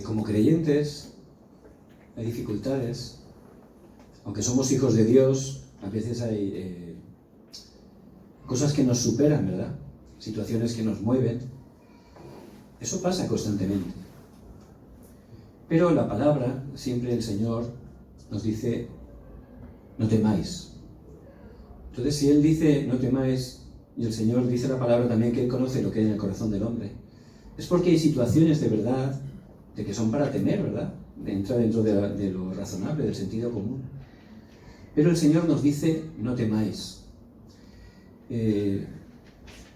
como creyentes hay dificultades, aunque somos hijos de Dios, a veces hay cosas que nos superan, ¿verdad? Situaciones que nos mueven. Eso pasa constantemente. Pero la palabra, siempre el Señor nos dice, no temáis. Entonces, si Él dice, no temáis, y el Señor dice la palabra también que Él conoce lo que hay en el corazón del hombre, es porque hay situaciones de verdad, de que son para temer, ¿verdad? Entra dentro de lo razonable, del sentido común. Pero el Señor nos dice, no temáis.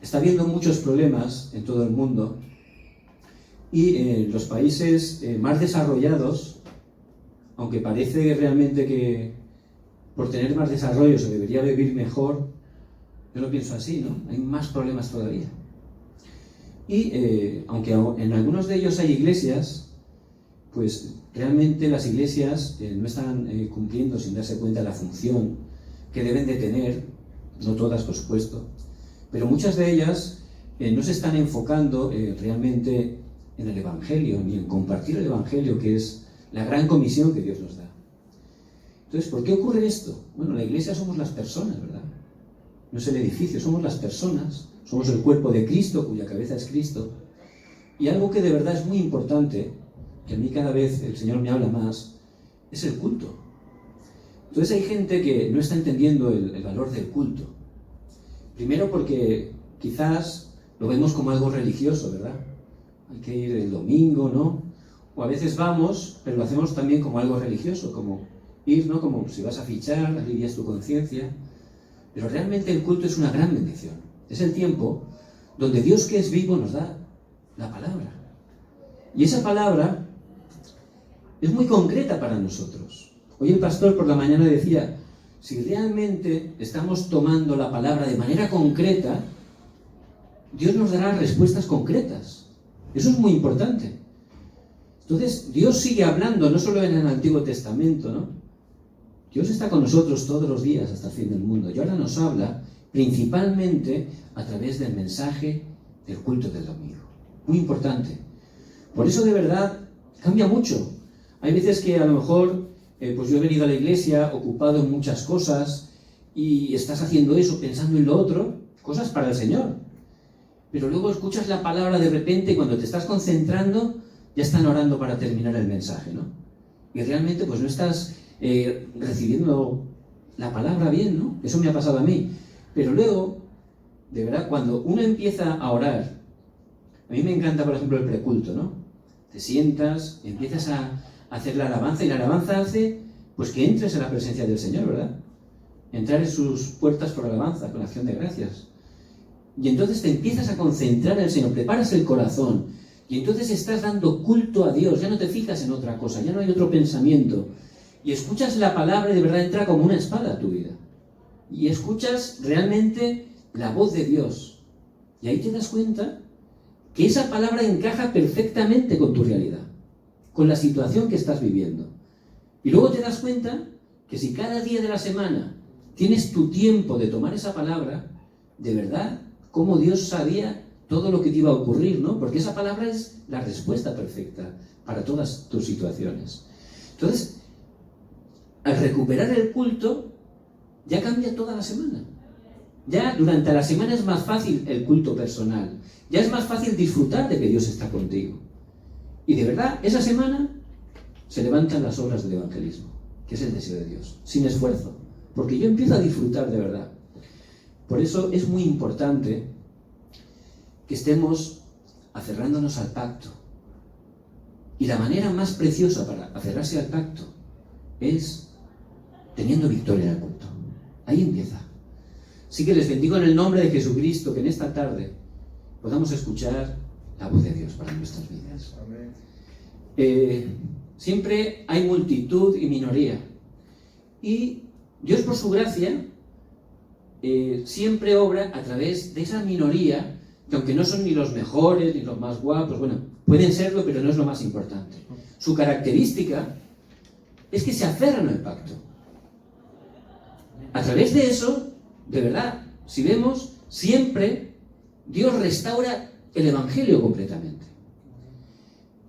Está habiendo muchos problemas en todo el mundo, y en los países más desarrollados, aunque parece realmente que por tener más desarrollo se debería vivir mejor, yo lo pienso así, ¿no? Hay más problemas todavía. Y aunque en algunos de ellos hay iglesias, pues realmente las iglesias no están cumpliendo sin darse cuenta la función que deben de tener, no todas por supuesto, pero muchas de ellas no se están enfocando realmente en el Evangelio, ni en compartir el Evangelio, que es la gran comisión que Dios nos da. Entonces, ¿por qué ocurre esto? Bueno, la iglesia somos las personas, ¿verdad? No es el edificio, somos las personas, somos el cuerpo de Cristo, cuya cabeza es Cristo. Y algo que de verdad es muy importante, que a mí cada vez el Señor me habla más, es el culto. Entonces hay gente que no está entendiendo el valor del culto. Primero porque quizás lo vemos como algo religioso, ¿verdad? Hay que ir el domingo, ¿no? O a veces vamos, pero lo hacemos también como algo religioso, como ir, ¿no? Como si vas a fichar, alivias tu conciencia. Pero realmente el culto es una gran bendición. Es el tiempo donde Dios, que es vivo, nos da la palabra. Y esa palabra es muy concreta para nosotros. Hoy el pastor por la mañana decía, si realmente estamos tomando la palabra de manera concreta, Dios nos dará respuestas concretas. Eso es muy importante. Entonces, Dios sigue hablando, no solo en el Antiguo Testamento, ¿no? Dios está con nosotros todos los días hasta el fin del mundo. Y ahora nos habla principalmente a través del mensaje del culto del domingo. Muy importante. Por eso, de verdad, cambia mucho. Hay veces que a lo mejor, pues yo he venido a la iglesia ocupado en muchas cosas y estás haciendo eso, pensando en lo otro, cosas para el Señor. Pero luego escuchas la palabra de repente y cuando te estás concentrando, ya están orando para terminar el mensaje, ¿no? Y realmente pues no estás recibiendo la palabra bien, ¿no? Eso me ha pasado a mí. Pero luego, de verdad, cuando uno empieza a orar, a mí me encanta, por ejemplo, el preculto, ¿no? Te sientas, empiezas a hacer la alabanza y la alabanza hace pues que entres en la presencia del Señor, ¿verdad? Entrar en sus puertas por alabanza, con acción de gracias. Y entonces te empiezas a concentrar en el Señor, preparas el corazón y entonces estás dando culto a Dios, ya no te fijas en otra cosa, ya no hay otro pensamiento. Y escuchas la palabra y de verdad entra como una espada a tu vida. Y escuchas realmente la voz de Dios. Y ahí te das cuenta que esa palabra encaja perfectamente con tu realidad, con la situación que estás viviendo. Y luego te das cuenta que si cada día de la semana tienes tu tiempo de tomar esa palabra, de verdad, cómo Dios sabía todo lo que te iba a ocurrir, ¿no? Porque esa palabra es la respuesta perfecta para todas tus situaciones. Entonces, al recuperar el culto, ya cambia toda la semana. Ya durante la semana es más fácil el culto personal. Ya es más fácil disfrutar de que Dios está contigo. Y de verdad, esa semana se levantan las obras del evangelismo, que es el deseo de Dios, sin esfuerzo. Porque yo empiezo a disfrutar de verdad. Por eso es muy importante que estemos aferrándonos al pacto. Y la manera más preciosa para aferrarse al pacto es teniendo victoria en el culto. Ahí empieza. Así que les bendigo en el nombre de Jesucristo, que en esta tarde podamos escuchar la voz de Dios para nuestras vidas. Amén. Siempre hay multitud y minoría. Y Dios, por su gracia, siempre obra a través de esa minoría, que aunque no son ni los mejores, ni los más guapos, bueno, pueden serlo, pero no es lo más importante. Su característica es que se aferran al pacto. A través de eso, de verdad, si vemos, siempre Dios restaura el Evangelio completamente.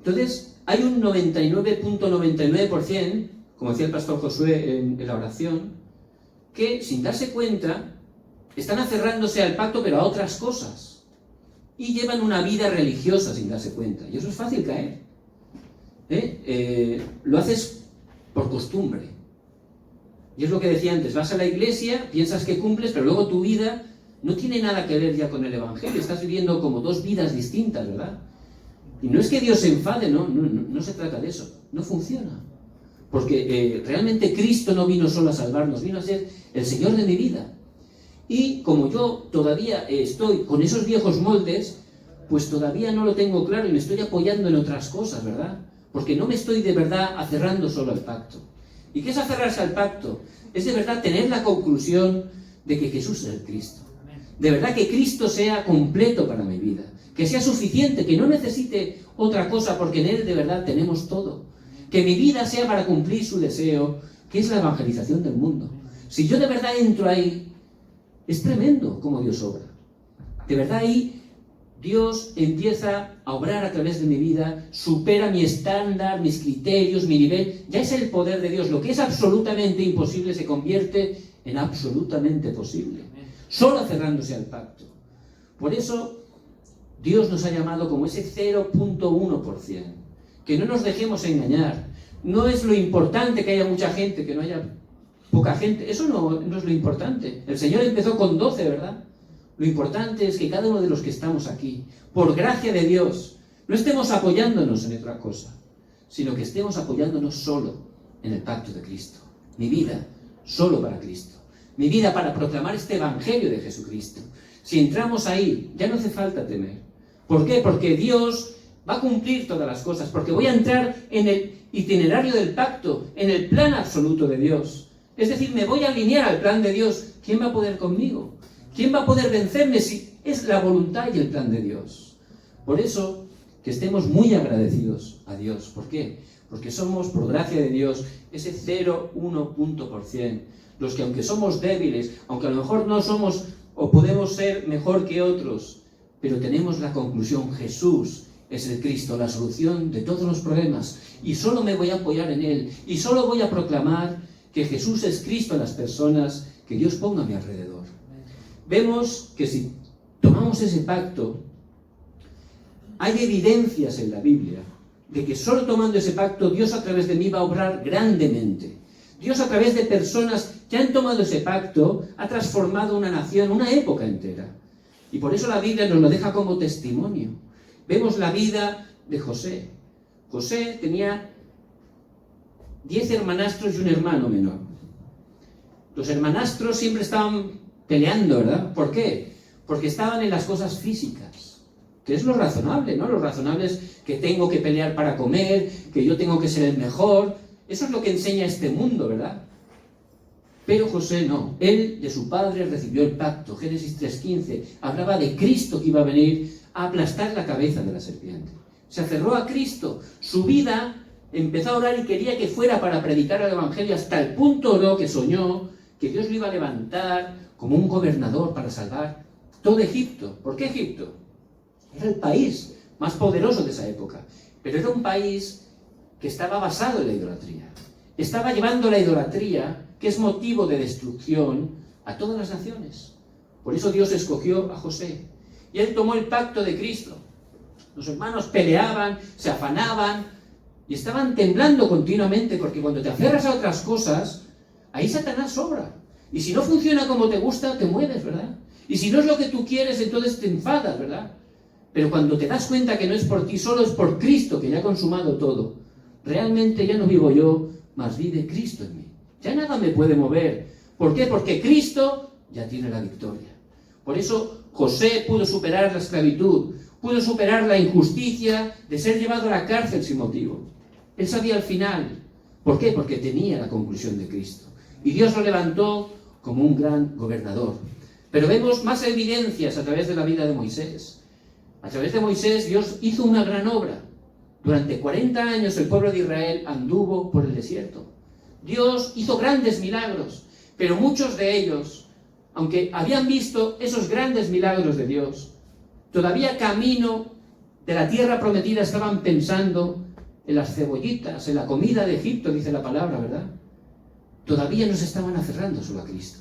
Entonces, hay un 99.99%, como decía el pastor Josué en la oración, que sin darse cuenta están aferrándose al pacto pero a otras cosas y llevan una vida religiosa sin darse cuenta. Y eso es fácil caer. Lo haces por costumbre. Y es lo que decía antes, vas a la iglesia, piensas que cumples, pero luego tu vida no tiene nada que ver ya con el Evangelio. Estás viviendo como dos vidas distintas, ¿verdad? Y no es que Dios se enfade, no se trata de eso. No funciona. Porque realmente Cristo no vino solo a salvarnos, vino a ser el Señor de mi vida. Y como yo todavía estoy con esos viejos moldes, pues todavía no lo tengo claro y me estoy apoyando en otras cosas, ¿verdad? Porque no me estoy de verdad aferrando solo al pacto. ¿Y qué es aferrarse al pacto? Es de verdad tener la conclusión de que Jesús es el Cristo. De verdad que Cristo sea completo para mi vida. Que sea suficiente, que no necesite otra cosa, porque en Él de verdad tenemos todo. Que mi vida sea para cumplir su deseo, que es la evangelización del mundo. Si yo de verdad entro ahí, es tremendo cómo Dios obra. De verdad ahí Dios empieza a obrar a través de mi vida, supera mi estándar, mis criterios, mi nivel. Ya es el poder de Dios. Lo que es absolutamente imposible se convierte en absolutamente posible. Solo aferrándose al pacto. Por eso Dios nos ha llamado como ese 0.1%. Que no nos dejemos engañar. No es lo importante que haya mucha gente, que no haya poca gente. Eso no es lo importante. El Señor empezó con 12, ¿verdad? Lo importante es que cada uno de los que estamos aquí, por gracia de Dios, no estemos apoyándonos en otra cosa, sino que estemos apoyándonos solo en el pacto de Cristo. Mi vida, solo para Cristo. Mi vida para proclamar este Evangelio de Jesucristo. Si entramos ahí, ya no hace falta temer. ¿Por qué? Porque Dios va a cumplir todas las cosas, porque voy a entrar en el itinerario del pacto, en el plan absoluto de Dios. Es decir, me voy a alinear al plan de Dios. ¿Quién va a poder conmigo? ¿Quién va a poder vencerme si es la voluntad y el plan de Dios? Por eso, que estemos muy agradecidos a Dios. ¿Por qué? Porque somos, por gracia de Dios, ese 0,1%. Los que aunque somos débiles, aunque a lo mejor no somos o podemos ser mejor que otros, pero tenemos la conclusión, Jesús es el Cristo, la solución de todos los problemas. Y solo me voy a apoyar en Él. Y solo voy a proclamar que Jesús es Cristo en las personas que Dios ponga a mi alrededor. Vemos que si tomamos ese pacto, hay evidencias en la Biblia de que solo tomando ese pacto, Dios a través de mí va a obrar grandemente. Dios a través de personas que han tomado ese pacto ha transformado una nación, una época entera. Y por eso la Biblia nos lo deja como testimonio. Vemos la vida de José. José tenía 10 hermanastros y un hermano menor. Los hermanastros siempre estaban peleando, ¿verdad? ¿Por qué? Porque estaban en las cosas físicas, que es lo razonable, ¿no? Lo razonable es que tengo que pelear para comer, que yo tengo que ser el mejor. Eso es lo que enseña este mundo, ¿verdad? Pero José no. Él de su padre recibió el pacto. Génesis 3:15 hablaba de Cristo que iba a venir a aplastar la cabeza de la serpiente. Se aferró a Cristo. Su vida empezó a orar y quería que fuera para predicar el Evangelio, hasta el punto oró que soñó que Dios lo iba a levantar como un gobernador para salvar todo Egipto. ¿Por qué Egipto? Era el país más poderoso de esa época, pero era un país que estaba basado en la idolatría. Estaba llevando la idolatría, que es motivo de destrucción, a todas las naciones. Por eso Dios escogió a José. Y él tomó el pacto de Cristo. Los hermanos peleaban, se afanaban y estaban temblando continuamente, porque cuando te aferras a otras cosas, ahí Satanás sobra. Y si no funciona como te gusta, te mueves, ¿verdad? Y si no es lo que tú quieres, entonces te enfadas, ¿verdad? Pero cuando te das cuenta que no es por ti, solo es por Cristo, que ya ha consumado todo, realmente ya no vivo yo, mas vive Cristo en mí. Ya nada me puede mover. ¿Por qué? Porque Cristo ya tiene la victoria. Por eso José pudo superar la esclavitud, pudo superar la injusticia de ser llevado a la cárcel sin motivo. Él sabía al final. ¿Por qué? Porque tenía la conclusión de Cristo. Y Dios lo levantó como un gran gobernador. Pero vemos más evidencias a través de la vida de Moisés. A través de Moisés Dios hizo una gran obra. Durante 40 años el pueblo de Israel anduvo por el desierto. Dios hizo grandes milagros, pero muchos de ellos, aunque habían visto esos grandes milagros de Dios, todavía camino de la tierra prometida estaban pensando en las cebollitas, en la comida de Egipto, dice la palabra, ¿verdad? Todavía no se estaban aferrando solo a Cristo.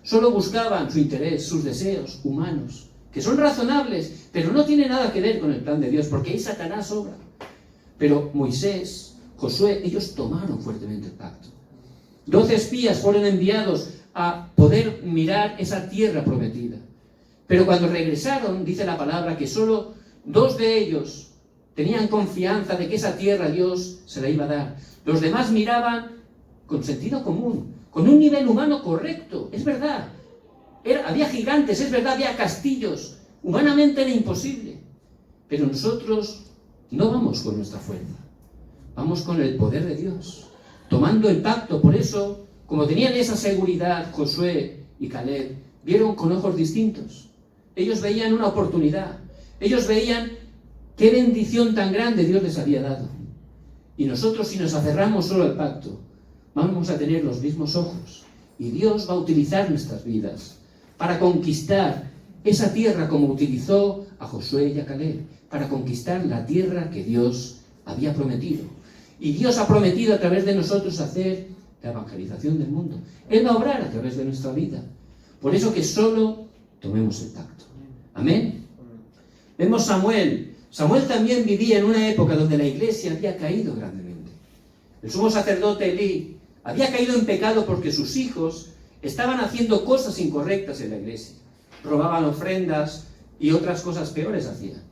Solo buscaban su interés, sus deseos humanos, que son razonables, pero no tienen nada que ver con el plan de Dios, porque ahí Satanás obra. Pero Moisés, Josué, ellos tomaron fuertemente el pacto. 12 espías fueron enviados a poder mirar esa tierra prometida. Pero cuando regresaron, dice la palabra, que solo 2 de ellos tenían confianza de que esa tierra Dios se la iba a dar. Los demás miraban con sentido común, con un nivel humano correcto, es verdad. Había gigantes, es verdad, había castillos. Humanamente era imposible. Pero nosotros no vamos con nuestra fuerza, vamos con el poder de Dios, tomando el pacto. Por eso, como tenían esa seguridad, Josué y Caleb vieron con ojos distintos. Ellos veían una oportunidad, ellos veían qué bendición tan grande Dios les había dado. Y nosotros, si nos aferramos solo al pacto, vamos a tener los mismos ojos, y Dios va a utilizar nuestras vidas para conquistar esa tierra como utilizó a Josué y a Caleb, para conquistar la tierra que Dios había prometido. Y Dios ha prometido a través de nosotros hacer la evangelización del mundo. Él va a obrar a través de nuestra vida. Por eso que solo tomemos el pacto. Amén. Vemos Samuel. Samuel también vivía en una época donde la iglesia había caído grandemente. El sumo sacerdote Elí había caído en pecado porque sus hijos estaban haciendo cosas incorrectas en la iglesia. Robaban ofrendas y otras cosas peores hacían.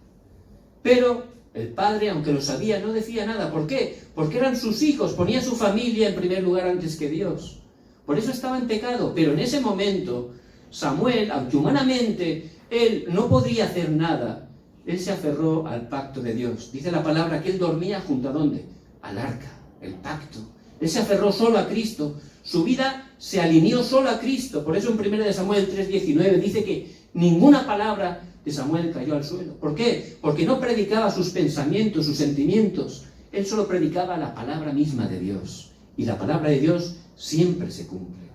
Pero el padre, aunque lo sabía, no decía nada. ¿Por qué? Porque eran sus hijos, ponía su familia en primer lugar antes que Dios. Por eso estaba en pecado. Pero en ese momento, Samuel, aunque humanamente él no podría hacer nada, él se aferró al pacto de Dios. Dice la palabra que él dormía junto a ¿dónde? Al arca, el pacto. Él se aferró solo a Cristo. Su vida se alineó solo a Cristo. Por eso en 1 Samuel 3:19 dice que ninguna palabra de Samuel cayó al suelo. ¿Por qué? Porque no predicaba sus pensamientos, sus sentimientos. Él solo predicaba la palabra misma de Dios. Y la palabra de Dios siempre se cumple.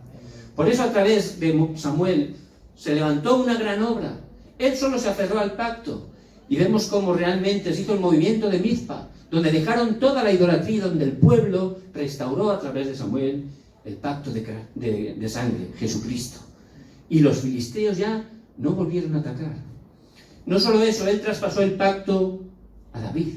Por eso a través de Samuel se levantó una gran obra. Él solo se aferró al pacto. Y vemos cómo realmente se hizo el movimiento de Mizpa, donde dejaron toda la idolatría, donde el pueblo restauró a través de Samuel el pacto de sangre, Jesucristo. Y los filisteos ya no volvieron a atacar. No solo eso, él traspasó el pacto a David.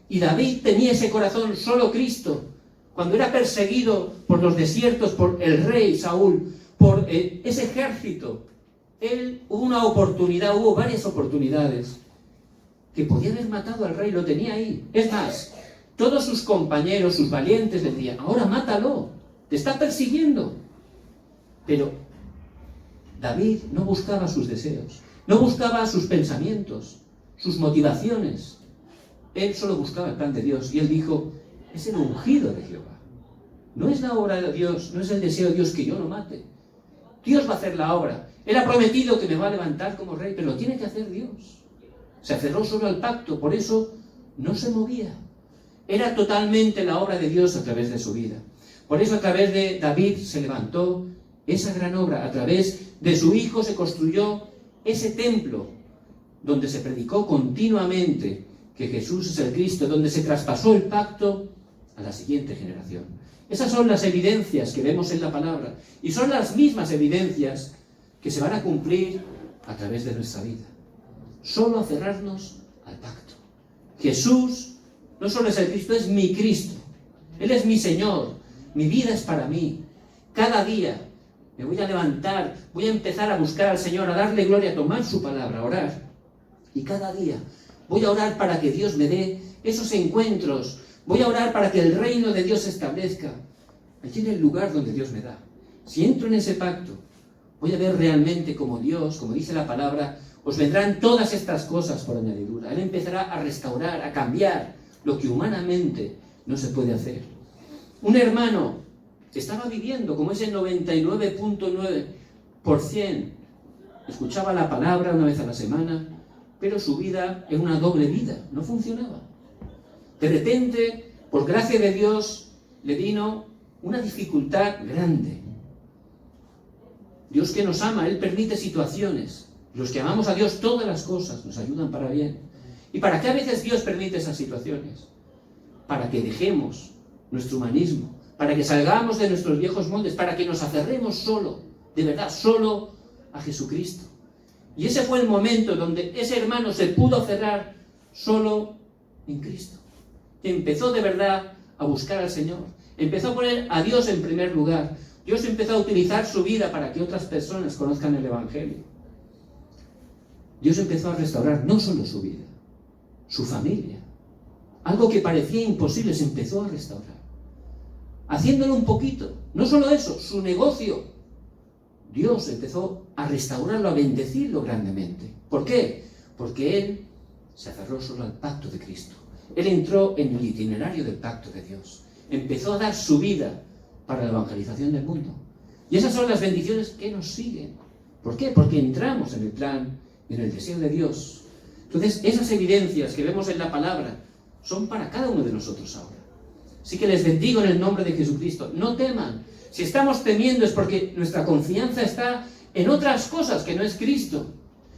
Y David tenía ese corazón solo Cristo. Cuando era perseguido por los desiertos, por el rey Saúl, por ese ejército, hubo varias oportunidades que podía haber matado al rey, lo tenía ahí. Es más, todos sus compañeros, sus valientes, le decían, ahora mátalo, te está persiguiendo. Pero David no buscaba sus deseos, no buscaba sus pensamientos, sus motivaciones. Él solo buscaba el plan de Dios. Y él dijo, es el ungido de Jehová. No es la obra de Dios, no es el deseo de Dios que yo lo mate. Dios va a hacer la obra. Él ha prometido que me va a levantar como rey, pero lo tiene que hacer Dios. Se aferró solo al pacto, por eso no se movía. Era totalmente la obra de Dios a través de su vida. Por eso a través de David se levantó esa gran obra. A través de su hijo se construyó ese templo donde se predicó continuamente que Jesús es el Cristo, donde se traspasó el pacto a la siguiente generación. Esas son las evidencias que vemos en la palabra y son las mismas evidencias que se van a cumplir a través de nuestra vida. Solo aferrarnos al pacto. Jesús no solo es el Cristo, es mi Cristo. Él es mi Señor. Mi vida es para mí. Cada día me voy a levantar, voy a empezar a buscar al Señor, a darle gloria, a tomar su palabra, a orar. Y cada día voy a orar para que Dios me dé esos encuentros. Voy a orar para que el reino de Dios se establezca allí en el lugar donde Dios me da. Si entro en ese pacto, voy a ver realmente como Dios, como dice la palabra, os vendrán todas estas cosas por añadidura. Él empezará a restaurar, a cambiar lo que humanamente no se puede hacer. Un hermano estaba viviendo como ese 99.9%. Escuchaba la palabra una vez a la semana, pero su vida era una doble vida, no funcionaba. De repente, por gracia de Dios, le vino una dificultad grande. Dios que nos ama, Él permite situaciones. Los que amamos a Dios, todas las cosas nos ayudan para bien. ¿Y para qué a veces Dios permite esas situaciones? para que dejemos nuestro humanismo, para que salgamos de nuestros viejos moldes, para que nos aferremos solo, de verdad, solo a Jesucristo. Y ese fue el momento donde ese hermano se pudo aferrar solo en Cristo. Empezó de verdad a buscar al Señor. Empezó a poner a Dios en primer lugar. Dios empezó a utilizar su vida para que otras personas conozcan el Evangelio. Dios empezó a restaurar no solo su vida, su familia. Algo que parecía imposible se empezó a restaurar. Haciéndolo un poquito. No solo eso, su negocio. Dios empezó a restaurarlo, a bendecirlo grandemente. ¿Por qué? Porque Él se aferró solo al pacto de Cristo. Él entró en el itinerario del pacto de Dios. Empezó a dar su vida para la evangelización del mundo. Y esas son las bendiciones que nos siguen. ¿Por qué? Porque entramos en el plan y en el deseo de Dios. Entonces, esas evidencias que vemos en la palabra son para cada uno de nosotros ahora. Así que les bendigo en el nombre de Jesucristo. No teman. Si estamos temiendo es porque nuestra confianza está en otras cosas que no es Cristo.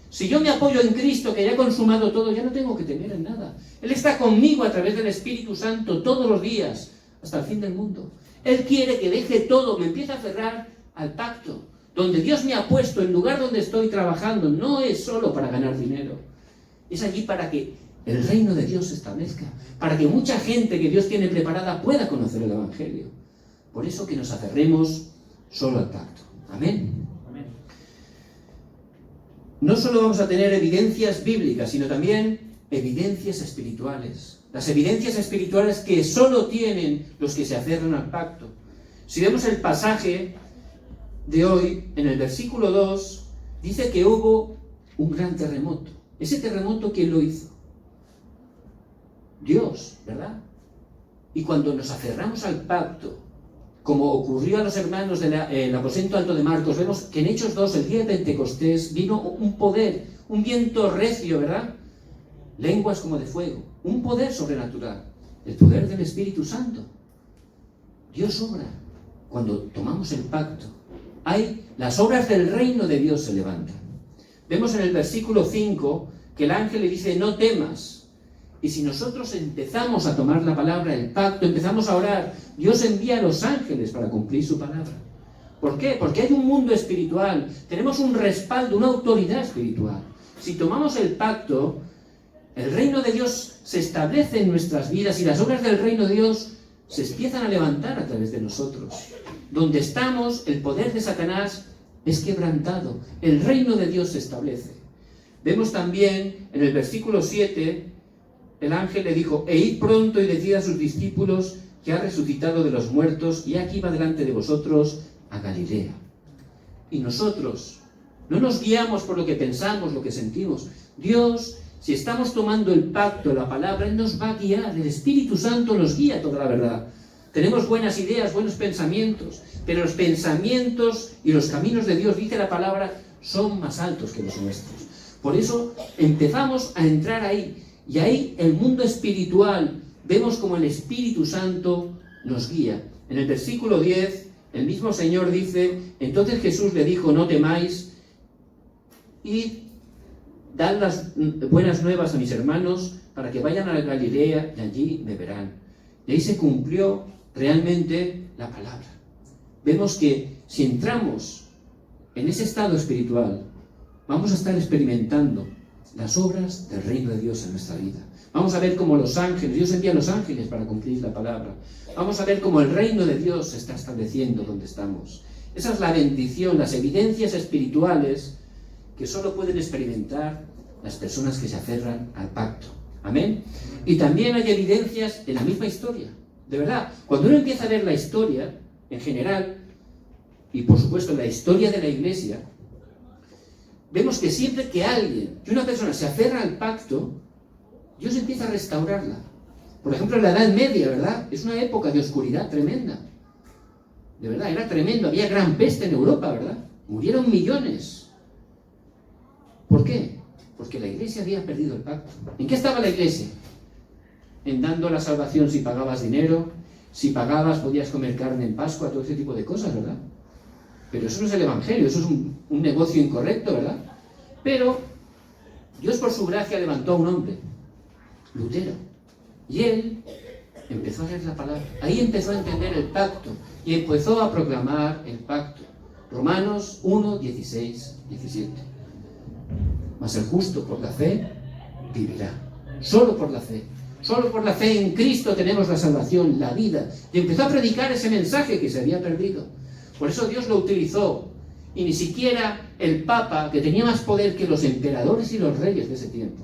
Si yo me apoyo en Cristo, que ya ha consumado todo, ya no tengo que temer en nada. Él está conmigo a través del Espíritu Santo todos los días, hasta el fin del mundo. Él quiere que deje todo, me empiece a aferrar al pacto, donde Dios me ha puesto, el lugar donde estoy trabajando, no es solo para ganar dinero. Es allí para que el reino de Dios se establezca, para que mucha gente que Dios tiene preparada pueda conocer el Evangelio. Por eso que nos aferremos solo al pacto. Amén. No solo vamos a tener evidencias bíblicas, sino también evidencias espirituales. Las evidencias espirituales que solo tienen los que se aferran al pacto. Si vemos el pasaje de hoy, en el versículo 2, dice que hubo un gran terremoto. Ese terremoto, ¿quién lo hizo? Dios, ¿verdad? Y cuando nos aferramos al pacto, como ocurrió a los hermanos del aposento alto de Marcos, vemos que en Hechos 2, el día de Pentecostés, vino un poder, un viento recio, ¿verdad? Lenguas como de fuego, un poder sobrenatural, el poder del Espíritu Santo. Dios obra cuando tomamos el pacto. Las obras del reino de Dios se levantan. Vemos en el versículo 5 que el ángel le dice, no temas. Y si nosotros empezamos a tomar la palabra, el pacto, empezamos a orar, Dios envía a los ángeles para cumplir su palabra. ¿Por qué? Porque hay un mundo espiritual, tenemos un respaldo, una autoridad espiritual. Si tomamos el pacto, el reino de Dios se establece en nuestras vidas y las obras del reino de Dios se empiezan a levantar a través de nosotros. Donde estamos, el poder de Satanás es quebrantado, el reino de Dios se establece. Vemos también en el versículo 7, el ángel le dijo, id pronto y decid a sus discípulos que ha resucitado de los muertos y aquí va delante de vosotros a Galilea. Y nosotros no nos guiamos por lo que pensamos, lo que sentimos. Dios, si estamos tomando el pacto, la palabra, Él nos va a guiar. El Espíritu Santo nos guía toda la verdad. Tenemos buenas ideas, buenos pensamientos, pero los pensamientos y los caminos de Dios, dice la palabra, son más altos que los nuestros. Por eso empezamos a entrar ahí. Y ahí el mundo espiritual, vemos como el Espíritu Santo nos guía. En el versículo 10, el mismo Señor dice, entonces Jesús le dijo, no temáis, y dad las buenas nuevas a mis hermanos para que vayan a la Galilea y allí me verán. Y ahí se cumplió realmente la palabra. Vemos que si entramos en ese estado espiritual, vamos a estar experimentando las obras del reino de Dios en nuestra vida. Vamos a ver cómo los ángeles, Dios envía a los ángeles para cumplir la palabra. Vamos a ver cómo el reino de Dios se está estableciendo donde estamos. Esa es la bendición, las evidencias espirituales que solo pueden experimentar las personas que se aferran al pacto. Amén. Y también hay evidencias en la misma historia. De verdad, cuando uno empieza a ver la historia en general, y por supuesto la historia de la Iglesia, vemos que siempre que una persona se aferra al pacto, Dios empieza a restaurarla. Por ejemplo, en la Edad Media, ¿verdad? Es una época de oscuridad tremenda. De verdad, era tremendo. Había gran peste en Europa, ¿verdad? Murieron millones. ¿Por qué? Porque la Iglesia había perdido el pacto. ¿En qué estaba la Iglesia? En dando la salvación si pagabas dinero, si pagabas podías comer carne en Pascua, todo ese tipo de cosas, ¿verdad? Pero eso no es el Evangelio, eso es un negocio incorrecto, ¿verdad? Pero Dios por su gracia levantó a un hombre, Lutero, y él empezó a leer la palabra. Ahí empezó a entender el pacto y empezó a proclamar el pacto. Romanos 1, 16, 17. Mas el justo por la fe vivirá. Solo por la fe. Solo por la fe en Cristo tenemos la salvación, la vida. Y empezó a predicar ese mensaje que se había perdido. Por eso Dios lo utilizó. Y ni siquiera el Papa, que tenía más poder que los emperadores y los reyes de ese tiempo,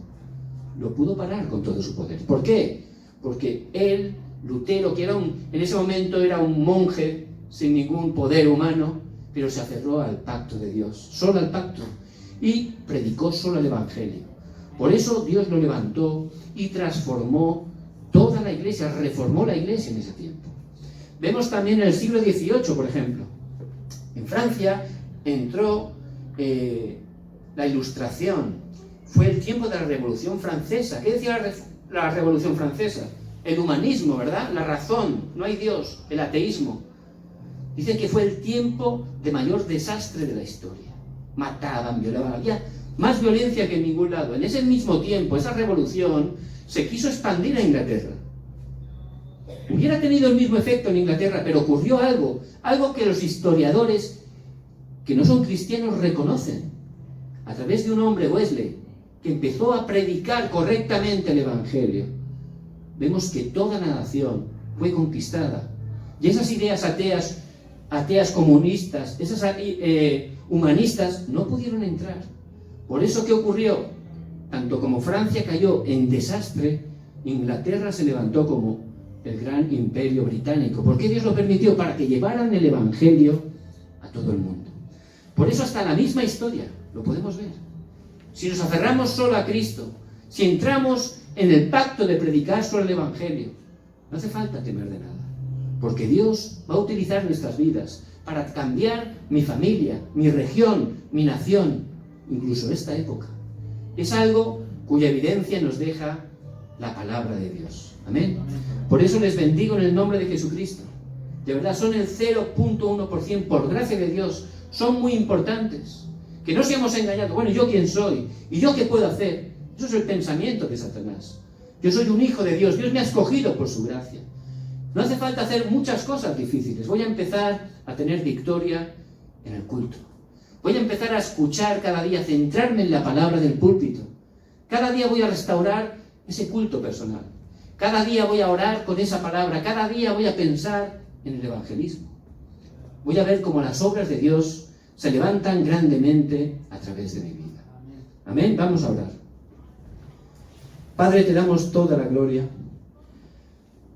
lo pudo parar con todo su poder. ¿Por qué? Porque él, Lutero, que en ese momento era un monje sin ningún poder humano, pero se aferró al pacto de Dios, solo al pacto, y predicó solo el Evangelio. Por eso Dios lo levantó y transformó toda la iglesia, reformó la iglesia en ese tiempo. Vemos también en el siglo XVIII, por ejemplo, en Francia entró la Ilustración. Fue el tiempo de la Revolución Francesa. ¿Qué decía la Revolución Francesa? El humanismo, ¿verdad? La razón, no hay Dios, el ateísmo. Dice que fue el tiempo de mayor desastre de la historia. Mataban, violaban, había más violencia que en ningún lado. En ese mismo tiempo, esa revolución se quiso expandir a Inglaterra. Hubiera tenido el mismo efecto en Inglaterra, pero ocurrió algo que los historiadores que no son cristianos reconocen. A través de un hombre, Wesley, que empezó a predicar correctamente el Evangelio, vemos que toda la nación fue conquistada. Y esas ideas ateas comunistas, esas humanistas, no pudieron entrar. Por eso, ¿qué ocurrió? Tanto como Francia cayó en desastre, Inglaterra se levantó como el gran imperio británico. ¿Por qué Dios lo permitió? Para que llevaran el Evangelio a todo el mundo. Por eso hasta la misma historia, lo podemos ver. Si nos aferramos solo a Cristo, si entramos en el pacto de predicar solo el Evangelio, no hace falta temer de nada. Porque Dios va a utilizar nuestras vidas para cambiar mi familia, mi región, mi nación, incluso esta época. Es algo cuya evidencia nos deja la palabra de Dios. Amén. Por eso les bendigo en el nombre de Jesucristo. De verdad, son el 0.1%, por gracia de Dios. Son muy importantes. Que no seamos engañados. Bueno, ¿yo quién soy? ¿Y yo qué puedo hacer? Eso es el pensamiento de Satanás. Yo soy un hijo de Dios. Dios me ha escogido por su gracia. No hace falta hacer muchas cosas difíciles. Voy a empezar a tener victoria en el culto. Voy a empezar a escuchar cada día, centrarme en la palabra del púlpito. Cada día voy a restaurar ese culto personal. Cada día voy a orar con esa palabra. Cada día voy a pensar en el evangelismo. Voy a ver cómo las obras de Dios se levantan grandemente a través de mi vida. Amén. Vamos a orar. Padre, te damos toda la gloria.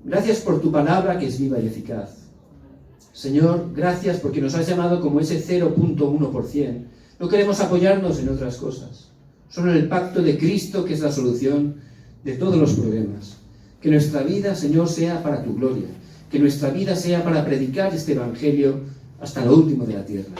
Gracias por tu palabra que es viva y eficaz. Señor, gracias porque nos has llamado como ese 0.1%. No queremos apoyarnos en otras cosas. Solo en el pacto de Cristo, que es la solución de todos los problemas. Que nuestra vida, Señor, sea para tu gloria. Que nuestra vida sea para predicar este Evangelio hasta lo último de la tierra.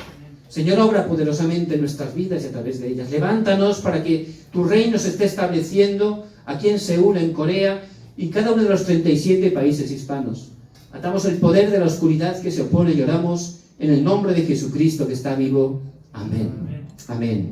Señor, obra poderosamente en nuestras vidas y a través de ellas. Levántanos para que tu reino se esté estableciendo aquí en Seúl, en Corea, y cada uno de los 37 países hispanos. Atamos el poder de la oscuridad que se opone y oramos en el nombre de Jesucristo que está vivo. Amén. Amén.